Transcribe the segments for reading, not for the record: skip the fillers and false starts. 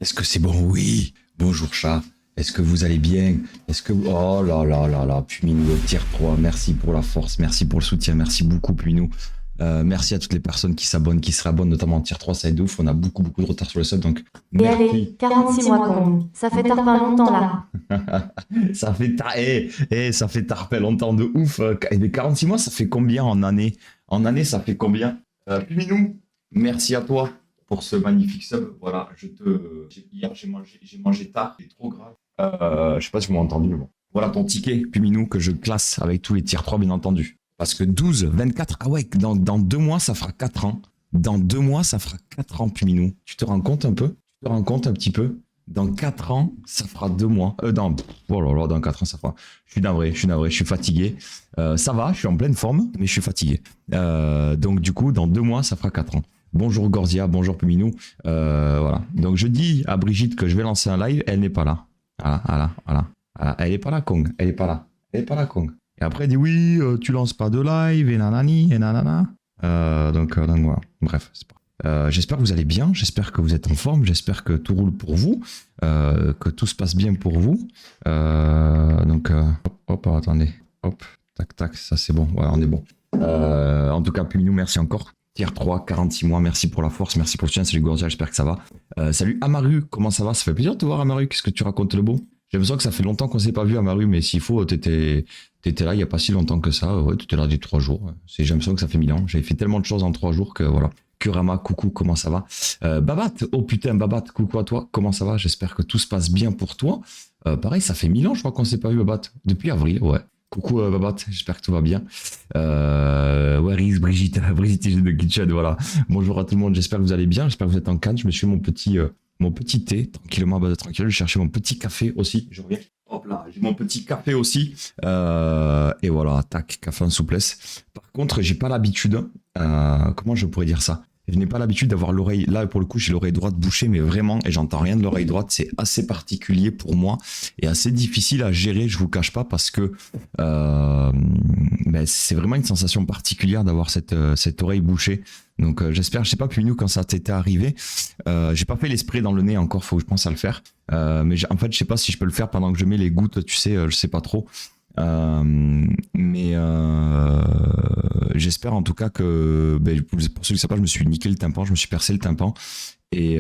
Est-ce que c'est bon? Oui. Bonjour chat. Est-ce que vous allez bien? Est-ce que... Oh là là là là, Puminou, tier 3, merci pour la force, merci pour le soutien, merci beaucoup Puminou. Merci à toutes les personnes qui s'abonnent, qui se réabonnent, notamment en tier 3, ça aide de ouf, on a beaucoup de retard sur le sub, donc Et merci. allez, 46 mois con, ça fait tarpin longtemps là. Ça fait ça fait tarpin longtemps de ouf. Et des 46 mois, ça fait combien en année? En année, ça fait combien? Puminou, merci à toi pour ce magnifique sub. Voilà, hier j'ai mangé tard, c'est trop grave. Je sais pas si vous m'avez entendu, mais bon. Voilà ton ticket, Puminou, que je classe avec tous les tiers 3, bien entendu. Parce que 12, 24, ah ouais, dans 2 mois, ça fera 4 ans. Dans 2 mois, ça fera 4 ans, Puminou. Tu te rends compte un peu? Tu te rends compte un petit peu? Dans 4 ans, ça fera 2 mois. Oh là là, dans 4 ans, ça fera. Je suis navré, je suis fatigué. Ça va, je suis en pleine forme, mais je suis fatigué. Donc, du coup, dans 2 mois, ça fera 4 ans. Bonjour Gorzia, bonjour Puminou. Voilà. Donc, je dis à Brigitte que je vais lancer un live, elle n'est pas là. Voilà. Elle n'est pas là, Kong. Elle n'est pas là. Elle n'est pas là, Kong. Et après, elle dit oui, tu lances pas de live, et nanani, et nanana. Donc voilà. Bref, c'est pas. J'espère que vous allez bien, j'espère que vous êtes en forme, j'espère que tout roule pour vous, que tout se passe bien pour vous. Hop, attendez. Hop, tac, ça c'est bon. Voilà, on est bon. En tout cas, Puminou, merci encore. Tier 3, 46 mois, merci pour la force, merci pour le soutien. Salut Gorzia, j'espère que ça va. Salut Amaru, comment ça va? Ça fait plaisir de te voir Amaru, qu'est-ce que tu racontes le beau? J'ai l'impression que ça fait longtemps qu'on s'est pas vu Amaru, mais s'il faut, t'étais là il n'y a pas si longtemps que ça. Ouais, t'étais là des 3 jours. J'ai l'impression que ça fait 1000 ans. J'ai fait tellement de choses en 3 jours que voilà. Kurama, coucou, comment ça va? Babat, oh putain, Babat, coucou à toi, comment ça va? J'espère que tout se passe bien pour toi. Pareil, ça fait 1000 ans, je crois qu'on s'est pas vu, Babat. Depuis avril, ouais. Coucou Babat, j'espère que tout va bien. Where is Brigitte? Brigitte de Kitchen, voilà. Bonjour à tout le monde, j'espère que vous allez bien, j'espère que vous êtes en canne. Je me suis mon petit thé, tranquillement, tranquille. Je cherchais mon petit café aussi, je reviens. Hop là, j'ai mon petit café aussi. Et voilà, tac, café en souplesse. Par contre, j'ai pas l'habitude, comment je pourrais dire ça? Je n'ai pas l'habitude d'avoir l'oreille, là pour le coup j'ai l'oreille droite bouchée, mais vraiment, et j'entends rien de l'oreille droite, c'est assez particulier pour moi et assez difficile à gérer, je vous cache pas, parce que c'est vraiment une sensation particulière d'avoir cette oreille bouchée. Donc j'espère, je sais pas, puis nous quand ça t'était arrivé, j'ai pas fait les sprays dans le nez encore, faut que je pense à le faire. Mais en fait je sais pas si je peux le faire pendant que je mets les gouttes, tu sais, je sais pas trop. J'espère en tout cas que pour ceux qui ne savent pas, je me suis niqué le tympan, je me suis percé le tympan et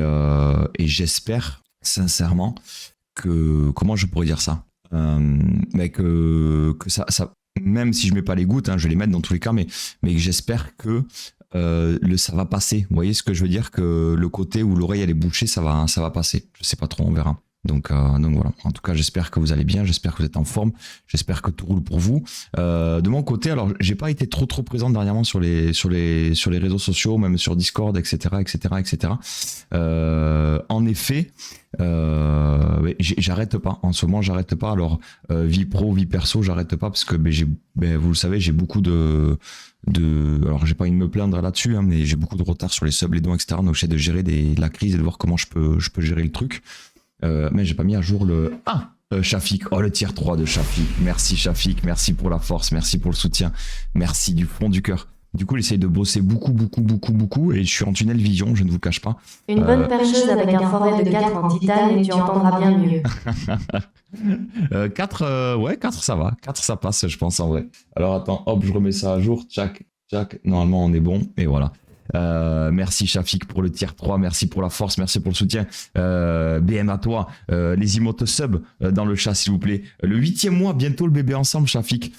j'espère sincèrement que, comment je pourrais dire ça, que ça même si je mets pas les gouttes, hein, je vais les mettre dans tous les cas, mais j'espère que ça va passer. Vous voyez ce que je veux dire, que le côté où l'oreille elle est bouchée, ça va passer. Je sais pas trop, on verra. Donc voilà. En tout cas, j'espère que vous allez bien, j'espère que vous êtes en forme, j'espère que tout roule pour vous. De mon côté, alors j'ai pas été trop présent dernièrement sur les réseaux sociaux, même sur Discord, etc. En effet, j'arrête pas. En ce moment, j'arrête pas. Alors vie pro, vie perso, j'arrête pas parce que vous le savez, j'ai beaucoup alors j'ai pas envie de me plaindre là-dessus, hein, mais j'ai beaucoup de retard sur les subs, les dons, etc. Donc j'essaie de gérer la crise et de voir comment je peux gérer le truc. Mais j'ai pas mis à jour le... Shafik, le tier 3 de Shafik. Merci Shafik, merci pour la force, merci pour le soutien, merci du fond du cœur. Du coup, j'essaye de bosser beaucoup et je suis en tunnel vision, je ne vous cache pas. Une bonne percheuse avec un forêt de 4 en titane et tu entendras bien mieux. 4 ça va, 4 ça passe je pense en vrai. Alors attends, hop, je remets ça à jour, tchac, normalement on est bon, et voilà. Merci Shafik pour le tier 3, merci pour la force, merci pour le soutien. BM à toi, les emotes sub dans le chat s'il vous plaît. Le 8e mois, bientôt le bébé ensemble Shafik.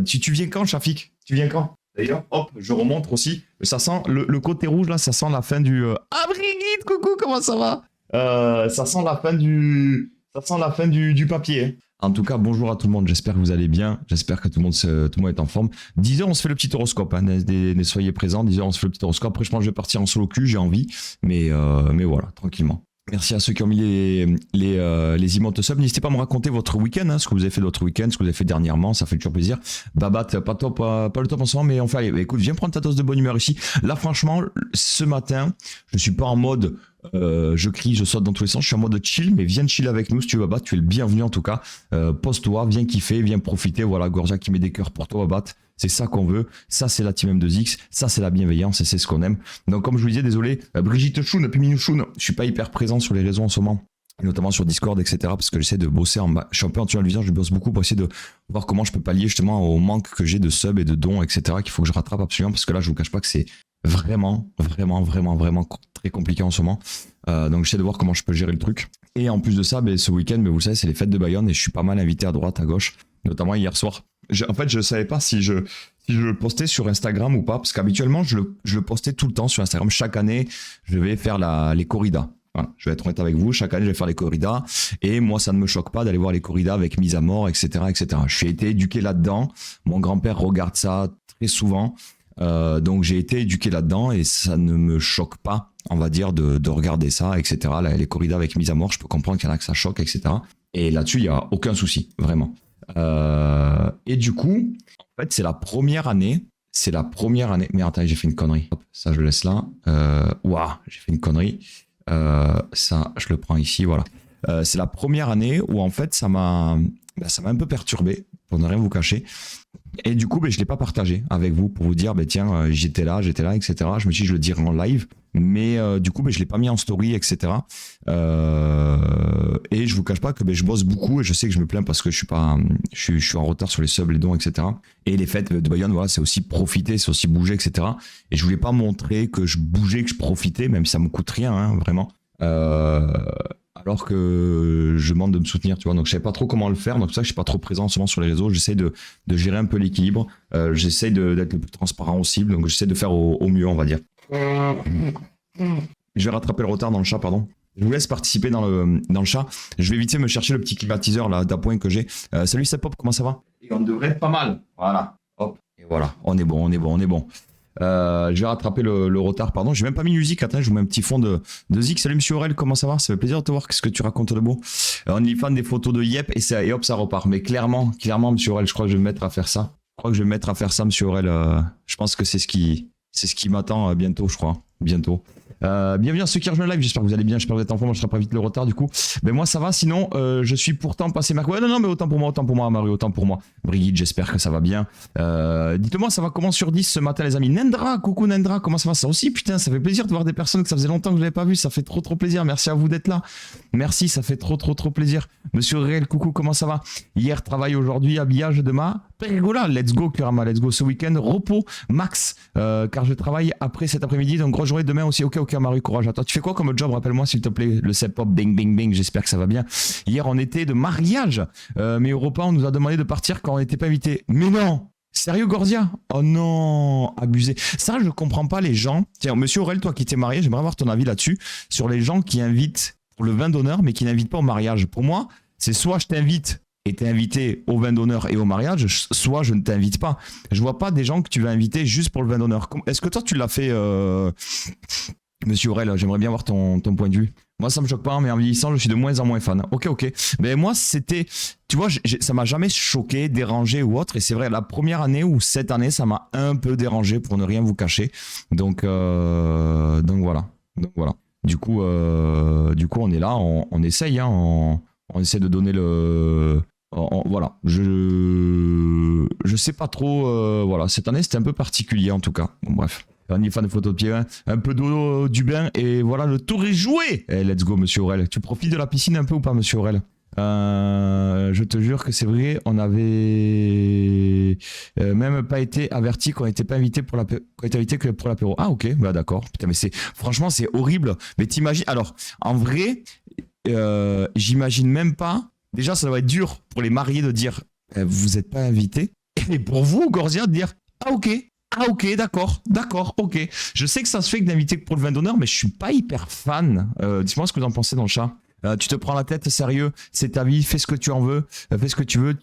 Tu viens quand Shafik? Tu viens quand? D'ailleurs, hop, je remonte aussi. Ça sent le côté rouge là, ça sent la fin du... Ah Brigitte, coucou, comment ça va? Ça sent la fin du papier. Hein. En tout cas, bonjour à tout le monde, j'espère que vous allez bien, j'espère que tout le monde est en forme. 10h, on se fait le petit horoscope, hein. Soyez présents, 10h, on se fait le petit horoscope. Après, je pense que je vais partir en solo cul, j'ai envie, mais voilà, tranquillement. Merci à ceux qui ont mis les emotes sub. N'hésitez pas à me raconter votre week-end, hein, ce que vous avez fait votre week-end, ce que vous avez fait dernièrement, ça fait toujours plaisir. Babat, pas le top en ce moment, mais enfin, allez, écoute, viens prendre ta dose de bonne humeur ici. Là, franchement, ce matin, je suis pas en mode je crie, je saute dans tous les sens, je suis en mode chill, mais viens chill avec nous si tu veux, Babat, tu es le bienvenu en tout cas. Pose-toi, viens kiffer, viens profiter. Voilà, Gorzia qui met des cœurs pour toi, Babat. C'est ça qu'on veut, ça c'est la team M2X, ça c'est la bienveillance et c'est ce qu'on aime. Donc comme je vous disais, désolé, Brigitte Choun, Piminou Choun, je suis pas hyper présent sur les réseaux en ce moment, notamment sur Discord, etc. Parce que j'essaie de bosser je suis un peu en tunnel vision, je bosse beaucoup pour essayer de voir comment je peux pallier justement au manque que j'ai de subs et de dons, etc. qu'il faut que je rattrape absolument, parce que là je vous cache pas que c'est vraiment très compliqué en ce moment. Donc j'essaie de voir comment je peux gérer le truc. Et en plus de ça, ce week-end, vous le savez, c'est les fêtes de Bayonne et je suis pas mal invité à droite, à gauche, notamment hier soir. En fait, je savais pas si je le postais sur Instagram ou pas, parce qu'habituellement, je le postais tout le temps sur Instagram. Chaque année, je vais faire les corridas. Voilà, je vais être honnête avec vous, chaque année, je vais faire les corridas. Et moi, ça ne me choque pas d'aller voir les corridas avec mise à mort, etc., etc. Je suis été éduqué là-dedans. Mon grand-père regarde ça très souvent. Donc, j'ai été éduqué là-dedans et ça ne me choque pas, on va dire, de regarder ça, etc. Là, les corridas avec mise à mort, je peux comprendre qu'il y en a que ça choque, etc. Et là-dessus, il n'y a aucun souci, vraiment. Et du coup, en fait, c'est la première année. Mais attends, j'ai fait une connerie. Hop, ça, je le laisse là. J'ai fait une connerie. Ça, je le prends ici, voilà. C'est la première année où, en fait, ça m'a un peu perturbé, pour ne rien vous cacher. Et du coup, je ne l'ai pas partagé avec vous pour vous dire, tiens, j'étais là, etc. Je me suis dit, je le dirai en live. Mais du coup, je ne l'ai pas mis en story, etc. Et je vous cache pas que je bosse beaucoup et je sais que je me plains parce que je suis en retard sur les subs, les dons, etc. Et les fêtes de Bayonne, voilà, c'est aussi profiter, c'est aussi bouger, etc. Et je voulais pas montrer que je bougeais, que je profitais, même si ça me coûte rien, hein, vraiment. Alors que je demande de me soutenir, tu vois. Donc je savais pas trop comment le faire, donc c'est pour ça que je suis pas trop présent souvent sur les réseaux. J'essaie de gérer un peu l'équilibre. J'essaie d'être le plus transparent possible, donc j'essaie de faire au mieux, on va dire. Je vais rattraper le retard dans le chat, pardon. Je vous laisse participer dans le chat. Je vais vite fait me chercher le petit climatiseur là d'appoint que j'ai. Salut Sepop, comment ça va? Et on devrait être pas mal. Voilà. Hop. Et voilà. On est bon. Je vais rattraper le retard, pardon. J'ai même pas mis musique. Attends, je vous mets un petit fond de Zik. Salut Monsieur Aurel, comment ça va? Ça fait plaisir de te voir. Qu'est-ce que tu racontes de beau? On est fan des photos de Yep et hop, ça repart. Mais clairement, Monsieur Aurel, je crois que je vais me mettre à faire ça. Monsieur Aurel. Je pense que c'est ce qui m'attend bientôt, je crois. Bientôt. Bienvenue à ceux qui rejoignent le live, j'espère que vous allez bien, j'espère que vous êtes en forme, je serai pas vite le retard du coup. Mais moi ça va, sinon je suis pourtant passé mercredi. Ouais, non, mais autant pour moi, Mario, autant pour moi. Brigitte, j'espère que ça va bien. Dites-moi, ça va comment sur 10 ce matin les amis? Nendra, coucou Nendra, comment ça va? Ça aussi, putain, ça fait plaisir de voir des personnes que ça faisait longtemps que je n'avais pas vu, ça fait trop plaisir, merci à vous d'être là. Merci, ça fait trop plaisir. Monsieur Réel, coucou, comment ça va? Hier, travail, aujourd'hui, habillage, demain. Périgola, let's go Kurama, let's go ce week-end, repos max, car je travaille après cet après-midi, donc grosse journée demain aussi. Ok Marie, courage à toi. Tu fais quoi comme job, rappelle-moi s'il te plaît? Le Sepop, bing, j'espère que ça va bien. Hier on était de mariage, mais au repas on nous a demandé de partir quand on n'était pas invité. Mais non, sérieux Gorzia? Oh non, abusé. Ça je comprends pas les gens. Tiens Monsieur Aurel, toi qui t'es marié, j'aimerais avoir ton avis là-dessus, sur les gens qui invitent pour le vin d'honneur mais qui n'invitent pas au mariage. Pour moi, c'est soit je t'invite et t'es invité au vin d'honneur et au mariage, soit je ne t'invite pas. Je vois pas des gens que tu vas inviter juste pour le vin d'honneur. Est-ce que toi tu l'as fait, Monsieur Aurel? J'aimerais bien voir ton point de vue. Moi ça me choque pas, mais en vieillissant je suis de moins en moins fan. Ok. Mais moi c'était, tu vois, ça m'a jamais choqué, dérangé ou autre. Et c'est vrai, la première année ou cette année ça m'a un peu dérangé pour ne rien vous cacher. Donc voilà. Du coup on est là, on essaye, hein, on essaie de donner le... voilà, je sais pas trop, voilà, cette année c'était un peu particulier en tout cas, bon, bref. On y est fan de photos de pied, hein. Un peu d'eau, du bain et voilà, le tour est joué. Let's go Monsieur Aurel, tu profites de la piscine un peu ou pas Monsieur Aurel? Je te jure que c'est vrai, on avait même pas été averti qu'on n'était pas invité qu'on était invité que pour l'apéro. Ah ok, bah d'accord, putain mais franchement c'est horrible, mais t'imagines, alors en vrai, j'imagine même pas. Déjà, ça doit être dur pour les mariés de dire vous n'êtes pas invité. Et pour vous, Gorzia, de dire ah ok, d'accord, ok. Je sais que ça se fait que d'inviter pour le vin d'honneur, mais je suis pas hyper fan. Dis-moi ce que vous en pensez dans le chat. Tu te prends la tête, sérieux, c'est ta vie, fais ce que tu en veux, fais ce que tu veux.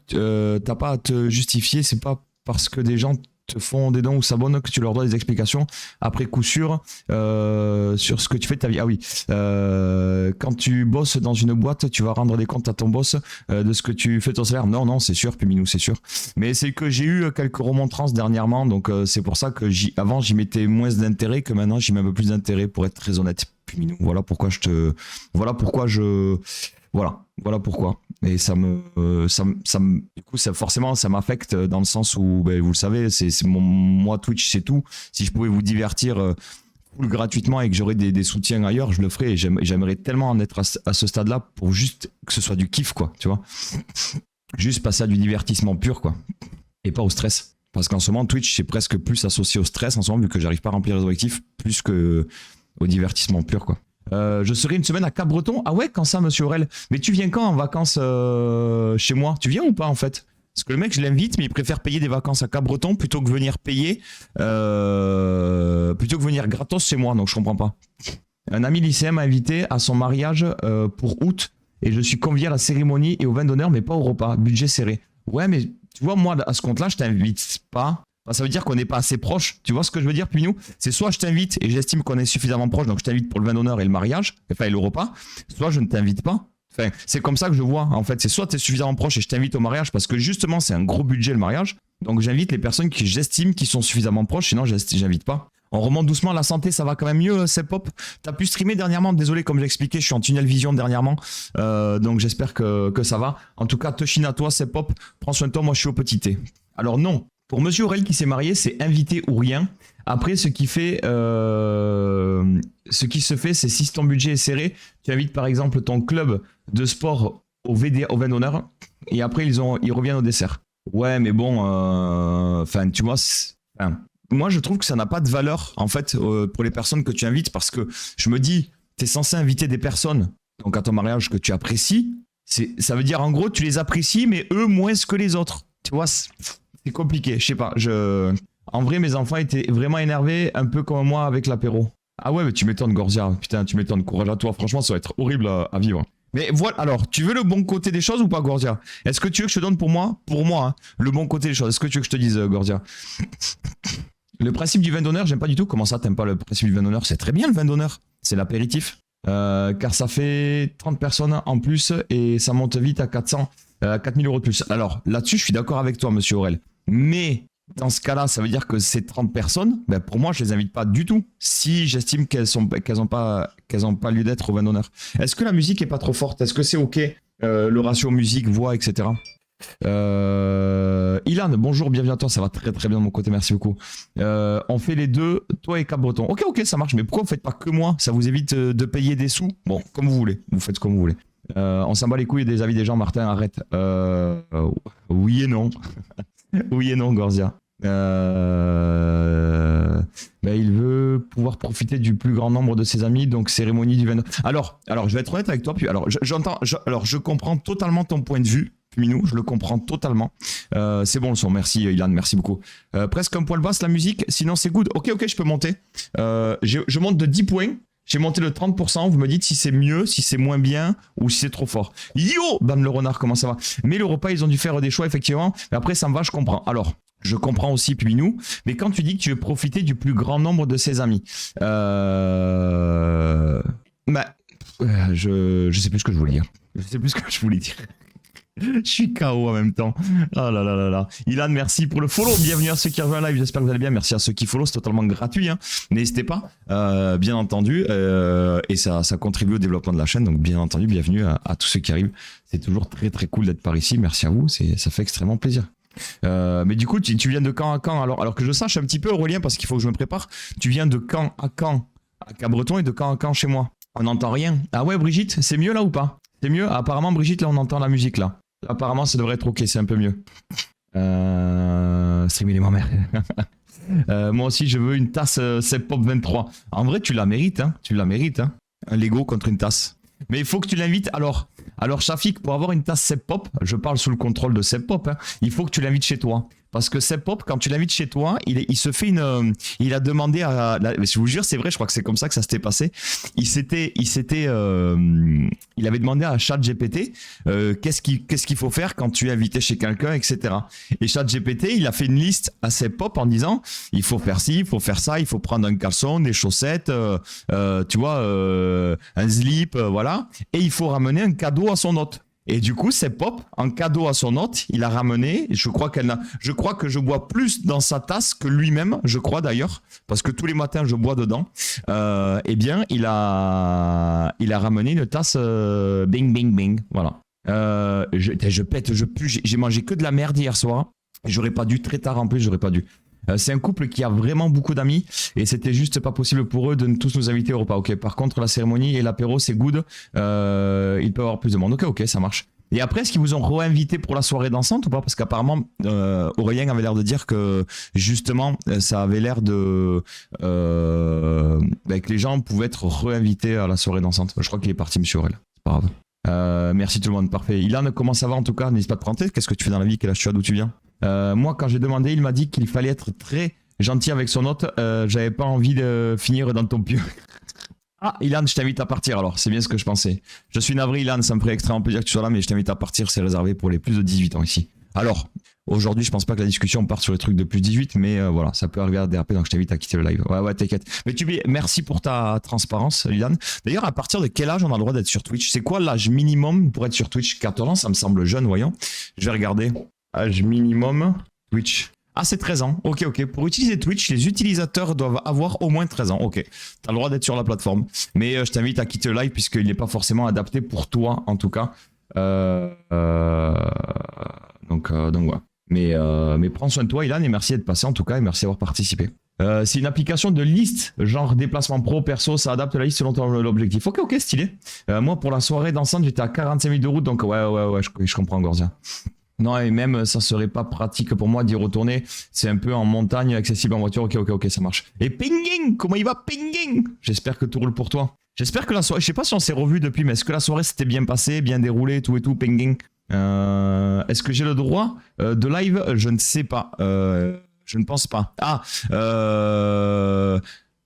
T'as pas à te justifier, c'est pas parce que des gens te font des dons ou s'abonnent que tu leur dois des explications après coup sûr sur ce que tu fais de ta vie. Ah oui, quand tu bosses dans une boîte, tu vas rendre des comptes à ton boss de ce que tu fais ton salaire. Non, c'est sûr, Puminou, c'est sûr. Mais c'est que j'ai eu quelques remontrances dernièrement, donc c'est pour ça que avant j'y mettais moins d'intérêt que maintenant j'y mets un peu plus d'intérêt pour être très honnête. Puminou. Voilà pourquoi voilà pourquoi. Et du coup, forcément, ça m'affecte dans le sens où, ben, vous le savez, moi, Twitch, c'est tout. Si je pouvais vous divertir full gratuitement et que j'aurais des soutiens ailleurs, je le ferais. Et j'aimerais tellement en être à ce stade-là pour juste que ce soit du kiff, quoi, tu vois. Juste passer à du divertissement pur, quoi. Et pas au stress. Parce qu'en ce moment, Twitch, c'est presque plus associé au stress en ce moment, vu que j'arrive pas à remplir les objectifs, plus que au divertissement pur, quoi. Je serai une semaine à Cap-Breton. Ah ouais, quand ça, monsieur Aurel? Mais tu viens quand en vacances chez moi? Tu viens ou pas, en fait? Parce que le mec, je l'invite, mais il préfère payer des vacances à Cap-Breton plutôt que venir payer, plutôt que venir gratos chez moi, donc je comprends pas. Un ami lycéen m'a invité à son mariage pour août, et je suis convié à la cérémonie et au vin d'honneur, mais pas au repas, budget serré. Ouais, mais tu vois, moi, à ce compte-là, je t'invite pas. Enfin, ça veut dire qu'on n'est pas assez proche. Tu vois ce que je veux dire, Puminou? C'est soit je t'invite et j'estime qu'on est suffisamment proche, donc je t'invite pour le vin d'honneur et le mariage, enfin, et le repas, soit je ne t'invite pas. Enfin, c'est comme ça que je vois, en fait. C'est soit tu es suffisamment proche et je t'invite au mariage, parce que justement, c'est un gros budget le mariage. Donc, j'invite les personnes que j'estime qui sont suffisamment proches, sinon, j'invite pas. On remonte doucement, la santé, ça va quand même mieux, Sepop. T'as pu streamer dernièrement, désolé, comme j'ai expliqué, je suis en tunnel vision dernièrement, donc j'espère que ça va. En tout cas, Toshina à toi, Sepop, prends soin de toi, moi je suis au petit thé. Alors non, pour monsieur Aurel qui s'est marié, c'est invité ou rien. Après, ce qui se fait, c'est si ton budget est serré, tu invites par exemple ton club de sport au vin d'honneur, et après ils reviennent au dessert. Ouais, mais bon, enfin, tu vois, moi, je trouve que ça n'a pas de valeur, en fait, pour les personnes que tu invites, parce que je me dis, tu es censé inviter des personnes, donc à ton mariage, que tu apprécies. Ça veut dire, en gros, tu les apprécies, mais eux, moins que les autres. Tu vois, c'est compliqué, je sais pas. En vrai, mes enfants étaient vraiment énervés, un peu comme moi avec l'apéro. Ah ouais, mais tu m'étonnes, Gorzia. Putain, tu m'étonnes, courage à toi. Franchement, ça va être horrible à vivre. Mais voilà, alors, tu veux le bon côté des choses ou pas, Gorzia? Est-ce que tu veux que je te donne pour moi, hein, le bon côté des choses? Est-ce que tu veux que je te dise, Gorzia? Le principe du vin d'honneur, j'aime pas du tout. Comment ça, t'aimes pas le principe du vin d'honneur? C'est très bien le vin d'honneur. C'est l'apéritif. Car ça fait 30 personnes en plus et ça monte vite à 4000 euros de plus. Alors là-dessus, je suis d'accord avec toi, monsieur Aurel. Mais dans ce cas-là, ça veut dire que ces 30 personnes, ben pour moi, je les invite pas du tout. Si j'estime qu'elles ont pas lieu d'être au vin d'honneur. Est-ce que la musique est pas trop forte? Est-ce que c'est ok, le ratio musique, voix, etc. Ilan, bonjour, bienvenue à toi, ça va très très bien de mon côté, merci beaucoup. On fait les deux, toi et Cap-Breton. Ok, ça marche, mais pourquoi vous faites pas que moi? Ça vous évite de payer des sous? Bon, comme vous voulez, vous faites comme vous voulez. On s'en bat les couilles des avis des gens, Martin, arrête. Oui et non. Oui et non, Gorzia. Il veut pouvoir profiter du plus grand nombre de ses amis, donc cérémonie du 22. Alors, je vais être honnête avec toi, puis je comprends totalement ton point de vue. Minou, je le comprends totalement. C'est bon le son, merci Ilan, merci beaucoup. Presque un poil basse la musique, sinon c'est good. Ok, je peux monter. Je monte de 10 points. J'ai monté de 30%. Vous me dites si c'est mieux, si c'est moins bien ou si c'est trop fort. Yo, Bam le renard, comment ça va? Mais le repas, ils ont dû faire des choix, effectivement. Mais après, ça me va, je comprends. Alors, je comprends aussi Puminou, mais quand tu dis que tu veux profiter du plus grand nombre de ses amis, je sais plus ce que je voulais dire. Je suis KO en même temps. Oh là là là là. Ilan, merci pour le follow. Bienvenue à ceux qui rejoignent live. J'espère que vous allez bien. Merci à ceux qui follow. C'est totalement gratuit. Hein. N'hésitez pas, bien entendu. Et ça contribue au développement de la chaîne. Donc, bien entendu, bienvenue à tous ceux qui arrivent. C'est toujours très très cool d'être par ici. Merci à vous. Ça fait extrêmement plaisir. Mais du coup, tu viens de Caen à Caen. Alors que je sache un petit peu, Aurélien, parce qu'il faut que je me prépare. Tu viens de Caen à Cap-Breton et de Caen à Caen chez moi. On n'entend rien. Ah ouais, Brigitte, c'est mieux là ou pas? C'est mieux? Apparemment, Brigitte, là, on entend la musique là. Apparemment, ça devrait être ok, c'est un peu mieux. Streamer les mères. Moi aussi, je veux une tasse Sepop 23. En vrai, tu la mérites, hein. Un Lego contre une tasse. Mais il faut que tu l'invites. Alors Shafik, pour avoir une tasse Sepop, je parle sous le contrôle de Sepop, hein, il faut que tu l'invites chez toi. Parce que Sepop, quand tu l'invites chez toi, il se fait il a demandé je vous jure, c'est vrai, je crois que c'est comme ça que ça s'était passé. Il avait demandé à ChatGPT qu'est-ce qu'il faut faire quand tu es invité chez quelqu'un, etc. Et ChatGPT, il a fait une liste à Sepop en disant il faut faire ci, il faut faire ça, il faut prendre un caleçon, des chaussettes, tu vois, un slip, voilà. Et il faut ramener un cadeau à son hôte. Et du coup, c'est Pop, en cadeau à son hôte, il a ramené, je crois que je bois plus dans sa tasse que lui-même, je crois d'ailleurs, parce que tous les matins, je bois dedans. Eh bien, il a ramené une tasse bing, bing, bing, voilà. Je pète, je pue, j'ai mangé que de la merde hier soir. J'aurais pas dû, très tard en plus, j'aurais pas dû. C'est un couple qui a vraiment beaucoup d'amis et c'était juste pas possible pour eux de tous nous inviter au repas. Ok, par contre la cérémonie et l'apéro c'est good, il peut y avoir plus de monde. Ok, ça marche. Et après, est-ce qu'ils vous ont réinvité pour la soirée dansante ou pas? Parce qu'apparemment, Aurélien avait l'air de dire que justement, ça avait l'air de que les gens pouvaient être réinvités à la soirée dansante. Je crois qu'il est parti, monsieur Aurélien. C'est pas grave. Merci tout le monde, parfait. Ilan, comment ça va en tout cas? N'hésite pas à te présenter. Qu'est-ce que tu fais dans la vie? Quel âge tu as? D'où tu viens? Moi, quand j'ai demandé, il m'a dit qu'il fallait être très gentil avec son hôte. J'avais pas envie de finir dans ton pieu. Ah, Ilan, je t'invite à partir alors. C'est bien ce que je pensais. Je suis navré, Ilan, ça me ferait extrêmement plaisir que tu sois là, mais je t'invite à partir. C'est réservé pour les plus de 18 ans ici. Alors, aujourd'hui, je pense pas que la discussion parte sur les trucs de plus de 18, mais voilà, ça peut arriver à déraper, donc je t'invite à quitter le live. Ouais, t'inquiète. Mais merci pour ta transparence, Ilan. D'ailleurs, à partir de quel âge on a le droit d'être sur Twitch? C'est quoi l'âge minimum pour être sur Twitch? 14 ans, ça me semble jeune, voyons. Je vais regarder. Âge minimum, Twitch. Ah, c'est 13 ans. Ok. Pour utiliser Twitch, les utilisateurs doivent avoir au moins 13 ans. Ok. T'as le droit d'être sur la plateforme. Mais je t'invite à quitter le live puisqu'il n'est pas forcément adapté pour toi, en tout cas. Donc voilà. Mais prends soin de toi, Ilan, et merci d'être passé en tout cas, et merci d'avoir participé. C'est une application de liste, genre déplacement pro, perso, ça adapte la liste selon l'objectif. Ok, stylé. Moi, pour la soirée dansante, j'étais à 45 000 de route, donc ouais, je comprends, Gorzia. Non, et même, ça serait pas pratique pour moi d'y retourner. C'est un peu en montagne, accessible en voiture. Ok, ça marche. Et Pinging, comment il va, Pinging? J'espère que tout roule pour toi. J'espère que la soirée, je sais pas si on s'est revu depuis, mais est-ce que la soirée s'était bien passée, bien déroulée, tout et tout, Pinging? Est-ce que j'ai le droit de live? Je ne sais pas. Je ne pense pas.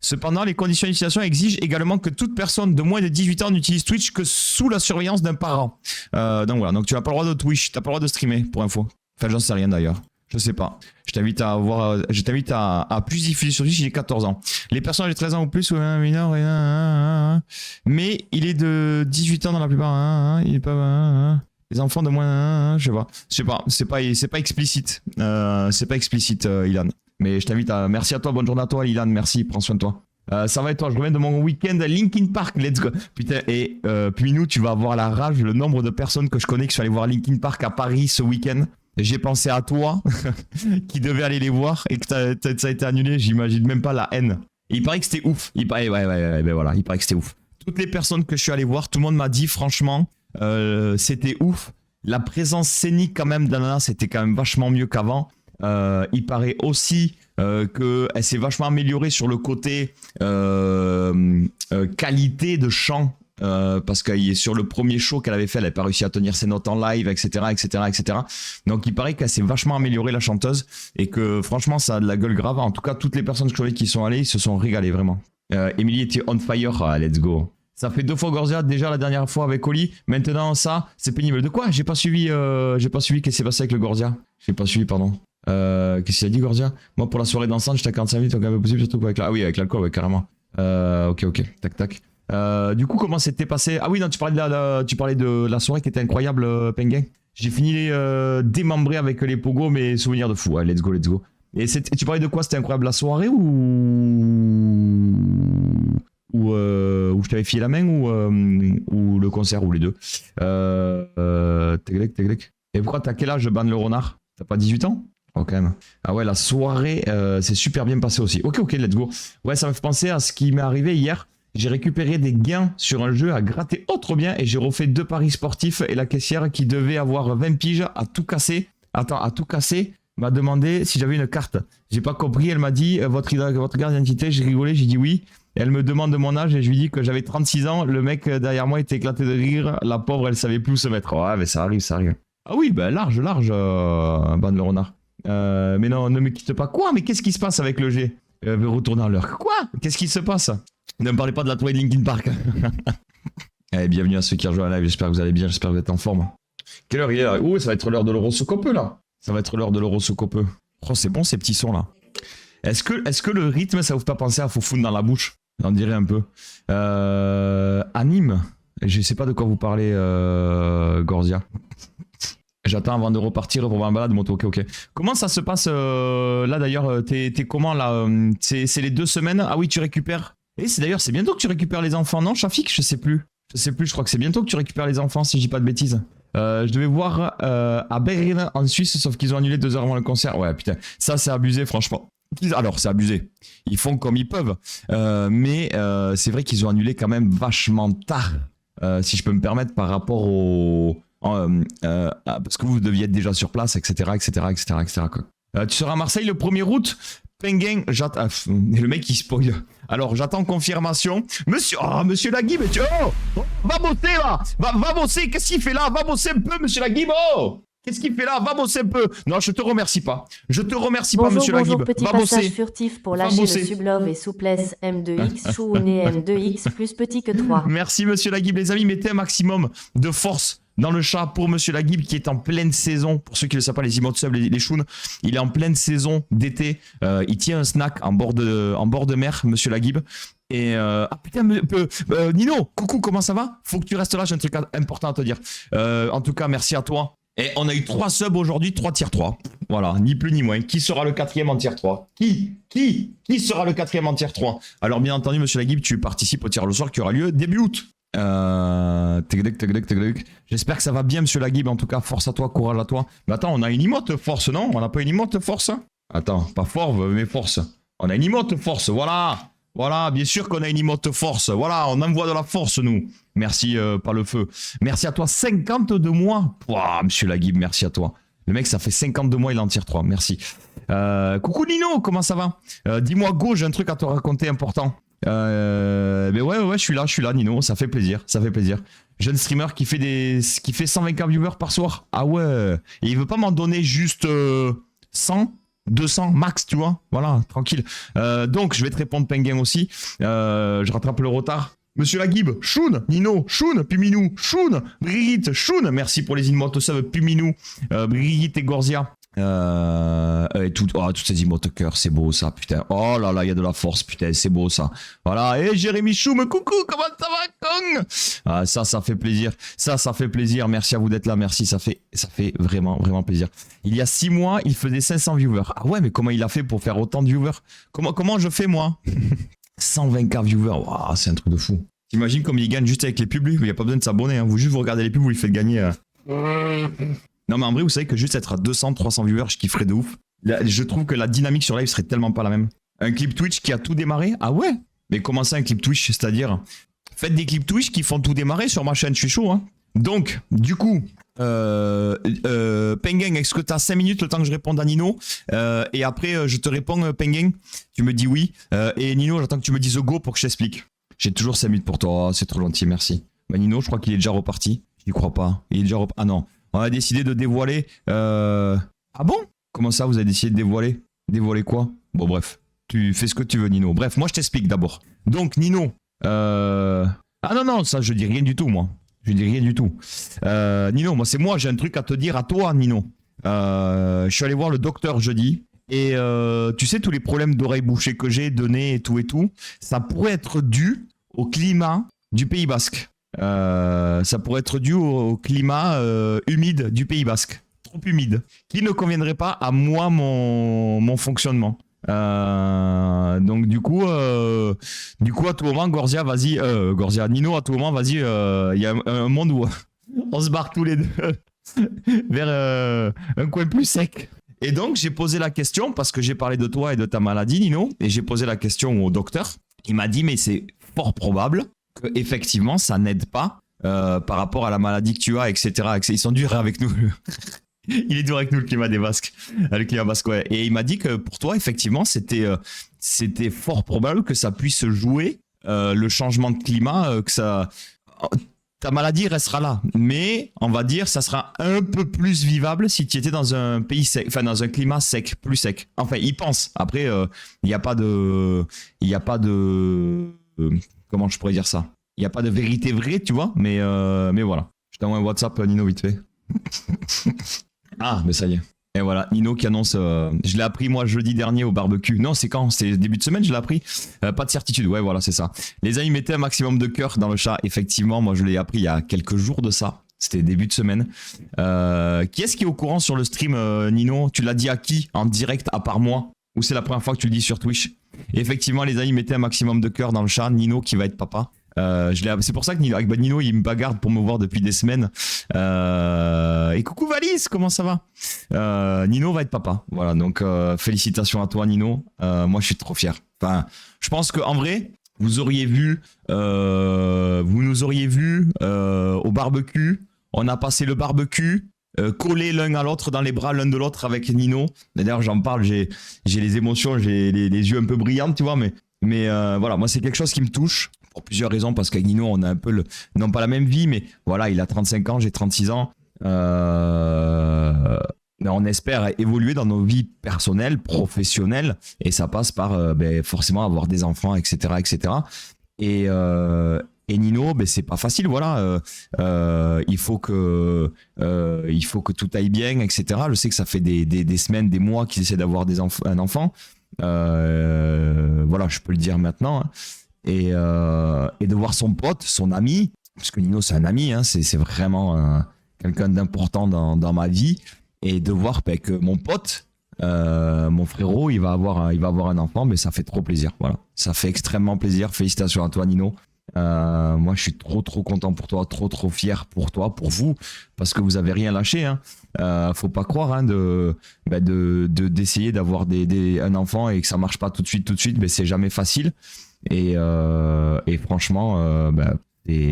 Cependant, les conditions d'utilisation exigent également que toute personne de moins de 18 ans n'utilise Twitch que sous la surveillance d'un parent. Donc voilà, donc tu n'as pas le droit de Twitch, tu n'as pas le droit de streamer, pour info. Enfin, j'en sais rien d'ailleurs. Je sais pas. Je t'invite à plus diffuser sur Twitch, il est 14 ans. Les personnes de 13 ans ou plus, ou mineurs, mais il est de 18 ans dans la plupart. Il est pas... Les enfants de moins... je sais pas. C'est pas explicite. C'est pas explicite, Ilan. Mais je t'invite à... Merci à toi, bonne journée à toi, Ilan, merci, prends soin de toi. Ça va et toi? Je reviens de mon week-end à Linkin Park, let's go. Putain, et Puinou, tu vas avoir la rage, le nombre de personnes que je connais qui sont allées voir Linkin Park à Paris ce week-end. J'ai pensé à toi, qui devais aller les voir, et que ça a été annulé, j'imagine même pas la haine. Et il paraît que c'était ouf, ben voilà, il paraît que c'était ouf. Toutes les personnes que je suis allé voir, tout le monde m'a dit, franchement, c'était ouf. La présence scénique quand même d'Anana, c'était quand même vachement mieux qu'avant. Il paraît aussi qu'elle s'est vachement améliorée sur le côté qualité de chant, parce que sur le premier show qu'elle avait fait, elle n'avait pas réussi à tenir ses notes en live, etc. Donc il paraît qu'elle s'est vachement améliorée, la chanteuse, et que franchement ça a de la gueule grave. En tout cas, toutes les personnes que je connais qui sont allées, ils se sont régalées vraiment. Emily était on fire, let's go. Ça fait 2 fois Gorzia, déjà la dernière fois avec Oli. Maintenant ça, c'est pénible. De quoi? J'ai pas suivi qu'est-ce qui s'est passé avec le Gorzia. J'ai pas suivi, pardon. Qu'est-ce qu'il a dit, Gorzia? Moi, pour la soirée dansante, j'étais à 45 minutes, donc un peu possible, surtout avec la... Ah oui, avec l'alcool, ouais, carrément. Ok, tac. Du coup, comment c'était passé? Ah oui, non, tu parlais de la soirée qui était incroyable, Penguin. J'ai fini démembré avec les pogos, mais souvenirs de fou. Ouais, let's go. Et tu parlais de quoi? C'était incroyable, la soirée ou je t'avais filé la main ou le concert ou les deux? Teglec. Et pourquoi t'as quel âge, Ban le renard? T'as pas 18 ans? Oh, quand même. Ah ouais, la soirée c'est super bien passé aussi. Ok, let's go. Ouais, ça me fait penser à ce qui m'est arrivé hier. J'ai récupéré des gains sur un jeu à gratter trop bien et j'ai refait 2 paris sportifs et la caissière qui devait avoir 20 piges a tout cassé. M'a demandé si j'avais une carte. J'ai pas compris, elle m'a dit votre carte d'identité, j'ai rigolé, j'ai dit oui. Et elle me demande mon âge et je lui dis que j'avais 36 ans. Le mec derrière moi était éclaté de rire. La pauvre, elle savait plus où se mettre. Ouais, mais ça arrive. Ah oui, ben large, Ban le renard. Mais non, ne me quitte pas. Quoi? Mais qu'est-ce qui se passe avec le G? Retourner en l'heure. Quoi? Qu'est-ce qui se passe? Ne me parlez pas de la tournée de Linkin Park. Allez, bienvenue à ceux qui rejoignent la live. J'espère que vous allez bien. J'espère que vous êtes en forme. Quelle heure il est là? Ouh, ça va être l'heure de l'horoscope là. Oh, c'est bon ces petits sons là. Est-ce que le rythme, ça vous fait pas penser à Foufoune dans la bouche? J'en dirais un peu. Anime. Je sais pas de quoi vous parlez, Gorzia. J'attends avant de repartir pour voir un balade moto. Ok. Comment ça se passe là d'ailleurs? T'es comment là? C'est les 2 semaines? Ah oui, tu récupères. Et c'est bientôt que tu récupères les enfants, non, Shafik? Je sais plus. Je crois que c'est bientôt que tu récupères les enfants, si je dis pas de bêtises. Je devais voir à Berlin en Suisse, sauf qu'ils ont annulé 2 heures avant le concert. Ouais, putain, ça c'est abusé, franchement. Alors, c'est abusé. Ils font comme ils peuvent. Mais c'est vrai qu'ils ont annulé quand même vachement tard, si je peux me permettre, par rapport au... parce que vous deviez être déjà sur place, etc. Quoi. Tu seras à Marseille le 1er août. Penguin, j'attends... le mec il spoil. Alors j'attends confirmation. Monsieur Laguib, va bosser là. Va bosser, qu'est-ce qu'il fait là? Va bosser un peu, monsieur Laguib. Qu'est-ce qu'il fait là? Va bosser un peu. Non, je te remercie pas. Je te remercie pas, monsieur Laguib. Bonjour, petit va passage bosser. furtif pour lâcher le sublove et souplesse M2X, chououné M2X, plus petit que 3. Merci, monsieur Laguib. Les amis, mettez un maximum de force dans le chat pour monsieur Laguib qui est en pleine saison. Pour ceux qui ne le savent pas, les emotes sub, les choun, il est en pleine saison d'été. Il tient un snack en bord de mer, monsieur Laguib. Et ah putain, Nino, coucou, comment ça va? Faut que tu restes là, j'ai un truc important à te dire. En tout cas, merci à toi. Et on a eu 3 subs aujourd'hui, 3 tier 3. Voilà, ni plus ni moins. Qui sera le 4e en tier 3? Qui sera le 4e en tier 3? Alors bien entendu, monsieur Laguib, tu participes au tir le soir qui aura lieu début août. J'espère que ça va bien, monsieur Laguib. En tout cas, force à toi, courage à toi. Mais attends, on a une emote force, non? On n'a pas une emote force? Attends, pas forve, mais force. On a une emote force, voilà. Voilà, bien sûr qu'on a une emote force. Voilà, on envoie de la force, nous. Merci, pas le feu. Merci à toi, 52 mois. Ouah, monsieur Laguib, merci à toi. Le mec, ça fait 52 mois, il en tire 3. Merci. Coucou Nino, comment ça va? Dis-moi, go, j'ai un truc à te raconter important. Mais ouais, je suis là, Nino. Ça fait plaisir. Jeune streamer qui fait 124 viewers par soir. Ah ouais. Et il veut pas m'en donner juste 100 200 max, tu vois, voilà, tranquille. Donc, je vais te répondre, Penguin aussi. Je rattrape le retard. Monsieur Laguib, Choun, Nino, Choun, Puminou, Choun, Brigitte, Choun, merci pour les emotes sub, Puminou, Brigitte et Gorzia. Et toutes ces emotes cœur, c'est beau ça, putain. Oh là là, il y a de la force, putain, c'est beau ça. Voilà, et Jérémy Choum, coucou, comment ça va, Kong? Ah, ça fait plaisir. Ça fait plaisir. Merci à vous d'être là, merci, ça fait vraiment, vraiment plaisir. Il y a 6 mois, il faisait 500 viewers. Ah ouais, mais comment il a fait pour faire autant de viewers? Comment je fais, moi? 124 viewers, wow, c'est un truc de fou. T'imagines comme il gagne juste avec les pubs, il n'y a pas besoin de s'abonner, hein. Vous regardez les pubs, vous lui faites gagner. Non mais en vrai, vous savez que juste être à 200, 300 viewers, je kifferais de ouf. Là, je trouve que la dynamique sur live serait tellement pas la même. Un clip Twitch qui a tout démarré? Ah ouais? Mais comment ça un clip Twitch? C'est-à-dire, faites des clips Twitch qui font tout démarrer sur ma chaîne, je suis chaud, hein. Donc, du coup, Penguin, est-ce que t'as 5 minutes le temps que je réponde à Nino? Et après, je te réponds, Penguin. Tu me dis oui. Et Nino, j'attends que tu me dises go pour que je t'explique. J'ai toujours 5 minutes pour toi, c'est trop gentil, merci. Bah Nino, je crois qu'il est déjà reparti. J'y crois pas. Il est déjà reparti. Ah non. On a décidé de dévoiler... Ah bon? Comment ça, vous avez décidé de dévoiler? Dévoiler quoi? Bon, bref. Tu fais ce que tu veux, Nino. Bref, moi, je t'explique d'abord. Donc, Nino... Ah non, ça, je dis rien du tout, moi. Je dis rien du tout. Nino, moi, j'ai un truc à te dire à toi, Nino. Je suis allé voir le docteur jeudi. Et tu sais, tous les problèmes d'oreilles bouchées que j'ai, de nez et tout, ça pourrait être dû au climat du Pays Basque. Ça pourrait être dû au climat humide du Pays Basque, trop humide, qui ne conviendrait pas à moi, mon fonctionnement. Donc du coup à tout moment, Gorzia, vas-y, Gorzia, Nino, à tout moment, vas-y, il y a un monde où on se barre tous les deux vers un coin plus sec. Et donc j'ai posé la question, parce que j'ai parlé de toi et de ta maladie, Nino, et j'ai posé la question au docteur. Il m'a dit, mais c'est fort probable qu'effectivement, ça n'aide pas par rapport à la maladie que tu as, etc. Ils sont durs avec nous. Il est dur avec nous, le climat des Basques. Le climat basque, ouais. Et il m'a dit que pour toi, effectivement, c'était fort probable que ça puisse jouer le changement de climat, que ça... Ta maladie restera là, mais on va dire ça sera un peu plus vivable si tu étais dans un pays sec, enfin dans un climat sec, plus sec. Enfin, il pense. Après, il n'y a pas de, comment je pourrais dire ça? Il n'y a pas de vérité vraie, tu vois. Mais voilà. Je t'envoie un WhatsApp, Nino, vite fait. Ah, mais ça y est. Et voilà, Nino qui annonce, je l'ai appris moi jeudi dernier au barbecue. Non, c'est quand? C'était début de semaine, je l'ai appris. Pas de certitude, ouais, voilà, c'est ça. Les amis, mettez un maximum de cœur dans le chat. Effectivement, moi je l'ai appris il y a quelques jours de ça. C'était début de semaine. Qui est-ce qui est au courant sur le stream, Nino? Tu l'as dit à qui en direct, à part moi? Ou c'est la première fois que tu le dis sur Twitch? Et effectivement, les amis, mettez un maximum de cœur dans le chat. Nino qui va être papa. C'est pour ça que Nino, il me bagarre pour me voir depuis des semaines. Et coucou Valise, comment ça va? Nino va être papa. Voilà, donc félicitations à toi Nino. Moi je suis trop fier. Enfin, je pense qu'en vrai, vous nous auriez vu au barbecue. On a passé le barbecue collés l'un à l'autre dans les bras l'un de l'autre avec Nino. D'ailleurs j'en parle, j'ai les émotions, j'ai les yeux un peu brillants, tu vois, mais voilà, moi c'est quelque chose qui me touche. Pour plusieurs raisons, parce qu'avec Nino, on a un peu non pas la même vie, mais voilà, il a 35 ans, j'ai 36 ans. Mais on espère évoluer dans nos vies personnelles, professionnelles, et ça passe par forcément avoir des enfants, etc., etc. Et Nino, c'est pas facile, voilà. Il faut que tout aille bien, etc. Je sais que ça fait des semaines, des mois qu'ils essaient d'avoir un enfant. Voilà, je peux le dire maintenant. Hein. Et de voir son pote, son ami, parce que Nino c'est un ami, hein, c'est vraiment quelqu'un d'important dans ma vie, et de voir que mon pote, mon frérot, il va avoir un enfant, mais ça fait trop plaisir, voilà, ça fait extrêmement plaisir. Félicitations à toi Nino. Moi je suis trop content pour toi, trop fier pour toi, pour vous, parce que vous avez rien lâché, hein. Faut pas croire, hein, d'essayer d'avoir un enfant et que ça marche pas tout de suite, mais c'est jamais facile. Et franchement,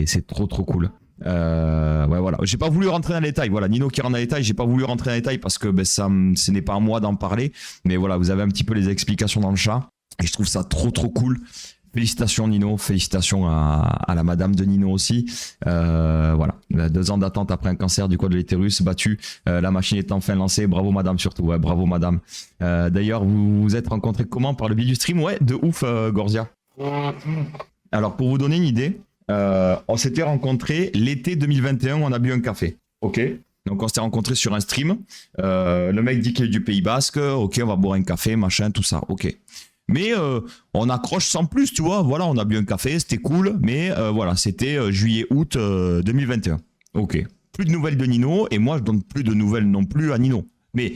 c'est trop cool. Ouais, voilà. J'ai pas voulu rentrer dans les détails. Voilà, Nino qui rentre dans les détails. J'ai pas voulu rentrer dans les détails parce que ce n'est pas à moi d'en parler. Mais voilà, vous avez un petit peu les explications dans le chat. Et je trouve ça trop cool. Félicitations Nino, félicitations à la madame de Nino aussi. Voilà, 2 ans d'attente après un cancer du col de l'utérus battu. La machine est enfin lancée. Bravo madame surtout. Ouais, bravo madame. D'ailleurs, vous vous êtes rencontrés comment? Par le biais du stream? Ouais, de ouf, Gorzia. Alors pour vous donner une idée, on s'était rencontrés l'été 2021, on a bu un café. Ok. Donc on s'était rencontrés sur un stream. Le mec dit qu'il est du Pays Basque. Ok, on va boire un café, machin, tout ça. Ok. Mais on accroche sans plus, tu vois. Voilà, on a bu un café, c'était cool. Mais voilà, c'était juillet-août 2021. Ok. Plus de nouvelles de Nino, et moi je donne plus de nouvelles non plus à Nino. Mais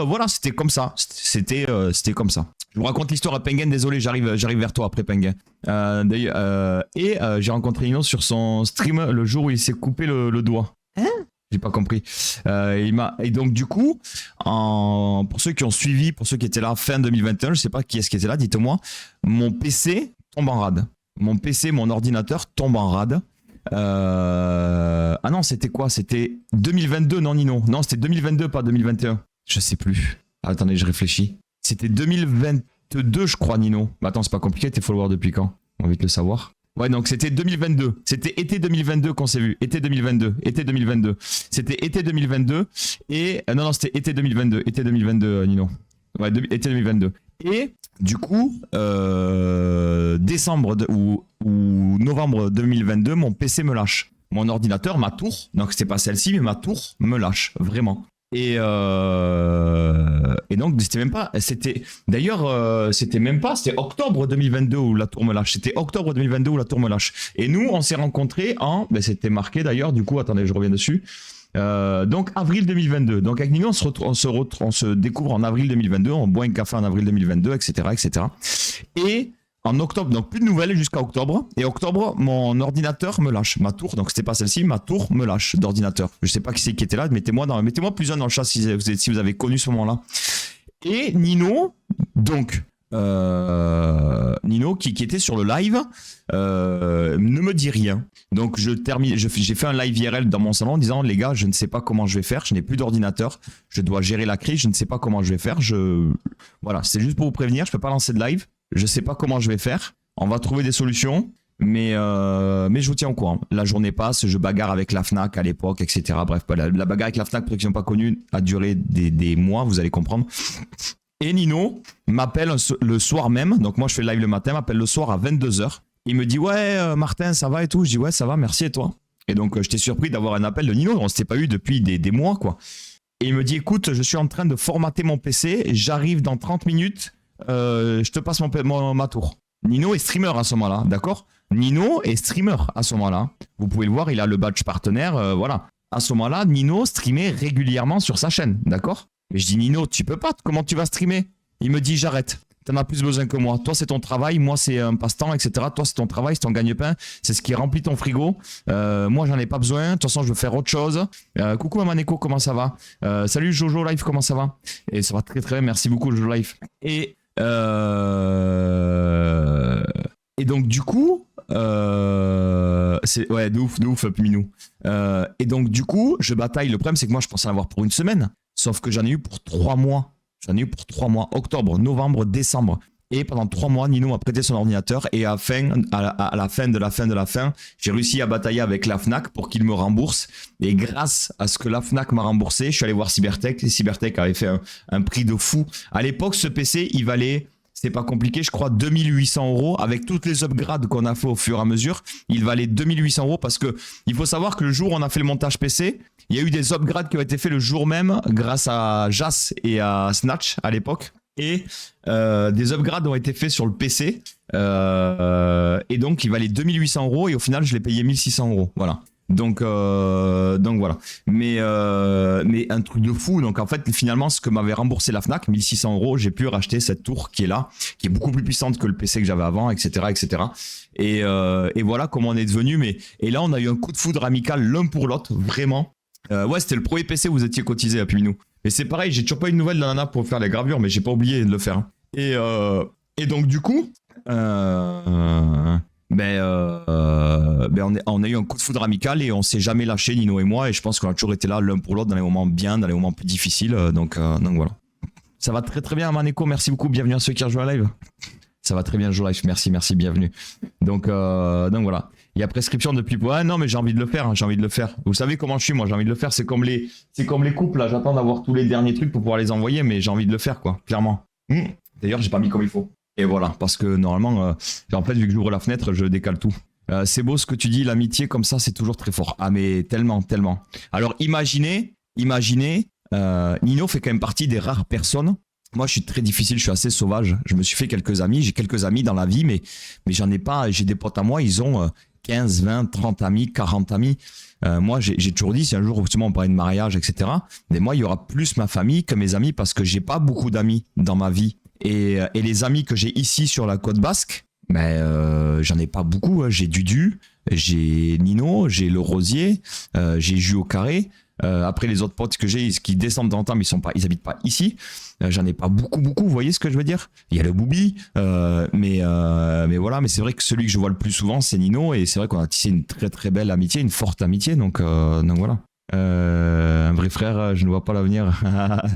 voilà, c'était comme ça. C'était comme ça. Je vous raconte l'histoire à Penguin, désolé, j'arrive vers toi après Penguin. J'ai rencontré Nino sur son stream le jour où il s'est coupé le doigt. Hein? J'ai pas compris. Et donc du coup, pour ceux qui ont suivi, pour ceux qui étaient là fin 2021, je sais pas qui est-ce qui était là, dites-moi, mon PC tombe en rade. Mon ordinateur tombe en rade. Ah non, c'était quoi? C'était 2022, non Nino? Non, c'était 2022, pas 2021. Je sais plus. Attendez, je réfléchis. C'était 2022, je crois, Nino. Mais attends, c'est pas compliqué, t'es follower depuis quand? On va vite le savoir. Ouais, donc c'était 2022. C'était été 2022 qu'on s'est vu. Été 2022. C'était été 2022. Et non, c'était été 2022. Été 2022, Nino. Ouais, été 2022. Et du coup, décembre ou novembre 2022, mon PC me lâche. Mon ordinateur, ma tour, donc c'était pas celle-ci, mais ma tour me lâche, vraiment. Et donc c'était octobre 2022 où la tour me lâche. C'était octobre 2022 où la tour me lâche. Et nous, on s'est rencontrés c'était marqué d'ailleurs, du coup, attendez, je reviens dessus. Donc avril 2022. Donc avec Nino, on se découvre en avril 2022, on boit un café en avril 2022, etc., etc. Et en octobre, donc plus de nouvelles jusqu'à octobre. Et octobre, mon ordinateur me lâche. Ma tour, donc c'était pas celle-ci, ma tour me lâche d'ordinateur. Je sais pas qui c'est qui était là. Mettez-moi plus un dans le chat si vous avez connu ce moment-là. Et Nino, donc Nino qui était sur le live, ne me dit rien. Donc j'ai fait un live IRL dans mon salon en disant les gars, je ne sais pas comment je vais faire, je n'ai plus d'ordinateur, je dois gérer la crise, je ne sais pas comment je vais faire. Voilà, c'est juste pour vous prévenir, je peux pas lancer de live. Je sais pas comment je vais faire. On va trouver des solutions, mais je vous tiens au courant. La journée passe, je bagarre avec la Fnac à l'époque, etc. Bref, la bagarre avec la Fnac, pour ceux qui n'ont pas connu, a duré des mois, vous allez comprendre. Et Nino m'appelle le soir même, donc moi je fais le live le matin, m'appelle le soir à 22h. Il me dit ouais Martin, ça va et tout. Je dis ouais, ça va, merci et toi. Et donc j'étais surpris d'avoir un appel de Nino, on s'était pas eu depuis des mois quoi. Et il me dit, écoute, je suis en train de formater mon PC, j'arrive dans 30 minutes, je te passe ma tour. Nino est streamer à ce moment-là, d'accord? Nino est streamer à ce moment-là. Vous pouvez le voir, il a le badge partenaire, voilà. À ce moment-là, Nino streamait régulièrement sur sa chaîne, d'accord? Mais je dis, Nino, tu peux pas, comment tu vas streamer? Il me dit, j'arrête. T'en as plus besoin que moi. Toi, c'est ton travail. Moi, c'est un passe-temps, etc. Toi, c'est ton travail, c'est ton gagne-pain. C'est ce qui remplit ton frigo. Moi, j'en ai pas besoin. De toute façon, je veux faire autre chose. Coucou, Amaneko, comment ça va? Salut, Jojo Life, comment ça va? Et ça va très, très bien. Merci beaucoup, Jojo Life. Et donc, du coup, ouais, de ouf, Minou. Et donc, du coup, je bataille. Le problème, c'est que moi, je pensais en avoir pour une semaine. Sauf que j'en ai eu pour 3 mois. Octobre, novembre, décembre. Et pendant 3 mois, Nino m'a prêté son ordinateur. Et à la fin de la fin, j'ai réussi à batailler avec la Fnac pour qu'il me rembourse. Et grâce à ce que la Fnac m'a remboursé, je suis allé voir Cybertech. Et Cybertech avait fait un prix de fou. À l'époque, ce PC, il valait... C'est pas compliqué, je crois 2800 € avec toutes les upgrades qu'on a fait au fur et à mesure. Il valait 2800 € parce que il faut savoir que le jour où on a fait le montage PC, il y a eu des upgrades qui ont été faits le jour même grâce à Jas et à Snatch à l'époque. Et des upgrades ont été faits sur le PC. Et donc il valait 2800 € et au final je l'ai payé 1600 €. Voilà. Donc voilà. Mais un truc de fou. Donc en fait, finalement, ce que m'avait remboursé la Fnac, 1600 €, j'ai pu racheter cette tour qui est là, qui est beaucoup plus puissante que le PC que j'avais avant, etc., etc. Et voilà comment on est devenu. Et là, on a eu un coup de foudre amical l'un pour l'autre, vraiment. Ouais, c'était le premier PC où vous étiez cotisé à Puminou. Et c'est pareil, j'ai toujours pas eu de nouvelles de la nana pour faire les gravures, mais j'ai pas oublié de le faire. Et donc du coup, on a eu un coup de foudre amical et on s'est jamais lâché, Nino et moi, et je pense qu'on a toujours été là l'un pour l'autre dans les moments bien, dans les moments plus difficiles, donc voilà. Ça va très très bien, Maneko, merci beaucoup, bienvenue à ceux qui rejoignent live. Ça va très bien, Joe Life, merci, bienvenue. Donc voilà. Il y a prescription depuis... Ouais, non, mais j'ai envie de le faire, Vous savez comment je suis, moi, j'ai envie de le faire, c'est comme les couples, là, j'attends d'avoir tous les derniers trucs pour pouvoir les envoyer, mais j'ai envie de le faire, quoi, clairement. D'ailleurs, j'ai pas mis comme il faut. Et voilà, parce que normalement, en fait, vu que j'ouvre la fenêtre, je décale tout. C'est beau ce que tu dis, l'amitié comme ça, c'est toujours très fort. Ah, mais tellement. Alors, imaginez, Nino fait quand même partie des rares personnes. Moi, je suis très difficile, je suis assez sauvage. Je me suis fait quelques amis, j'ai quelques amis dans la vie, mais j'en ai pas. J'ai des potes à moi, ils ont 15, 20, 30 amis, 40 amis. Moi, j'ai toujours dit, si un jour, justement, on parlait de mariage, etc., mais moi, il y aura plus ma famille que mes amis parce que j'ai pas beaucoup d'amis dans ma vie. Et les amis que j'ai ici sur la côte basque, j'en ai pas beaucoup. J'ai Dudu, j'ai Nino, j'ai le Rosier, j'ai Jus au carré. Après les autres potes que j'ai qui descendent dans le temps mais ils habitent pas ici. J'en ai pas beaucoup. Vous voyez ce que je veux dire? Il y a le Boubi, mais voilà. Mais c'est vrai que celui que je vois le plus souvent c'est Nino et c'est vrai qu'on a tissé une très très belle amitié, une forte amitié. Donc voilà. Un vrai frère, je ne vois pas l'avenir.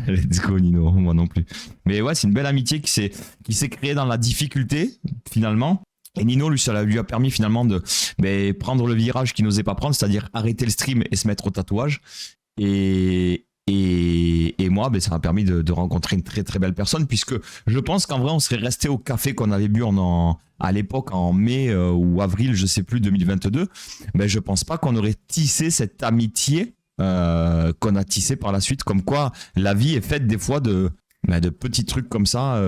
Let's go Nino, moi non plus. Mais ouais, c'est une belle amitié qui s'est créée dans la difficulté finalement. Et Nino, ça lui a permis finalement de prendre le virage qu'il n'osait pas prendre, c'est-à-dire arrêter le stream et se mettre au tatouage. Et moi, ça m'a permis de rencontrer une très très belle personne, puisque je pense qu'en vrai, on serait resté au café qu'on avait bu à l'époque en mai ou avril, je sais plus, 2022. Je pense pas qu'on aurait tissé cette amitié qu'on a tissé par la suite, comme quoi la vie est faite des fois de petits trucs comme ça.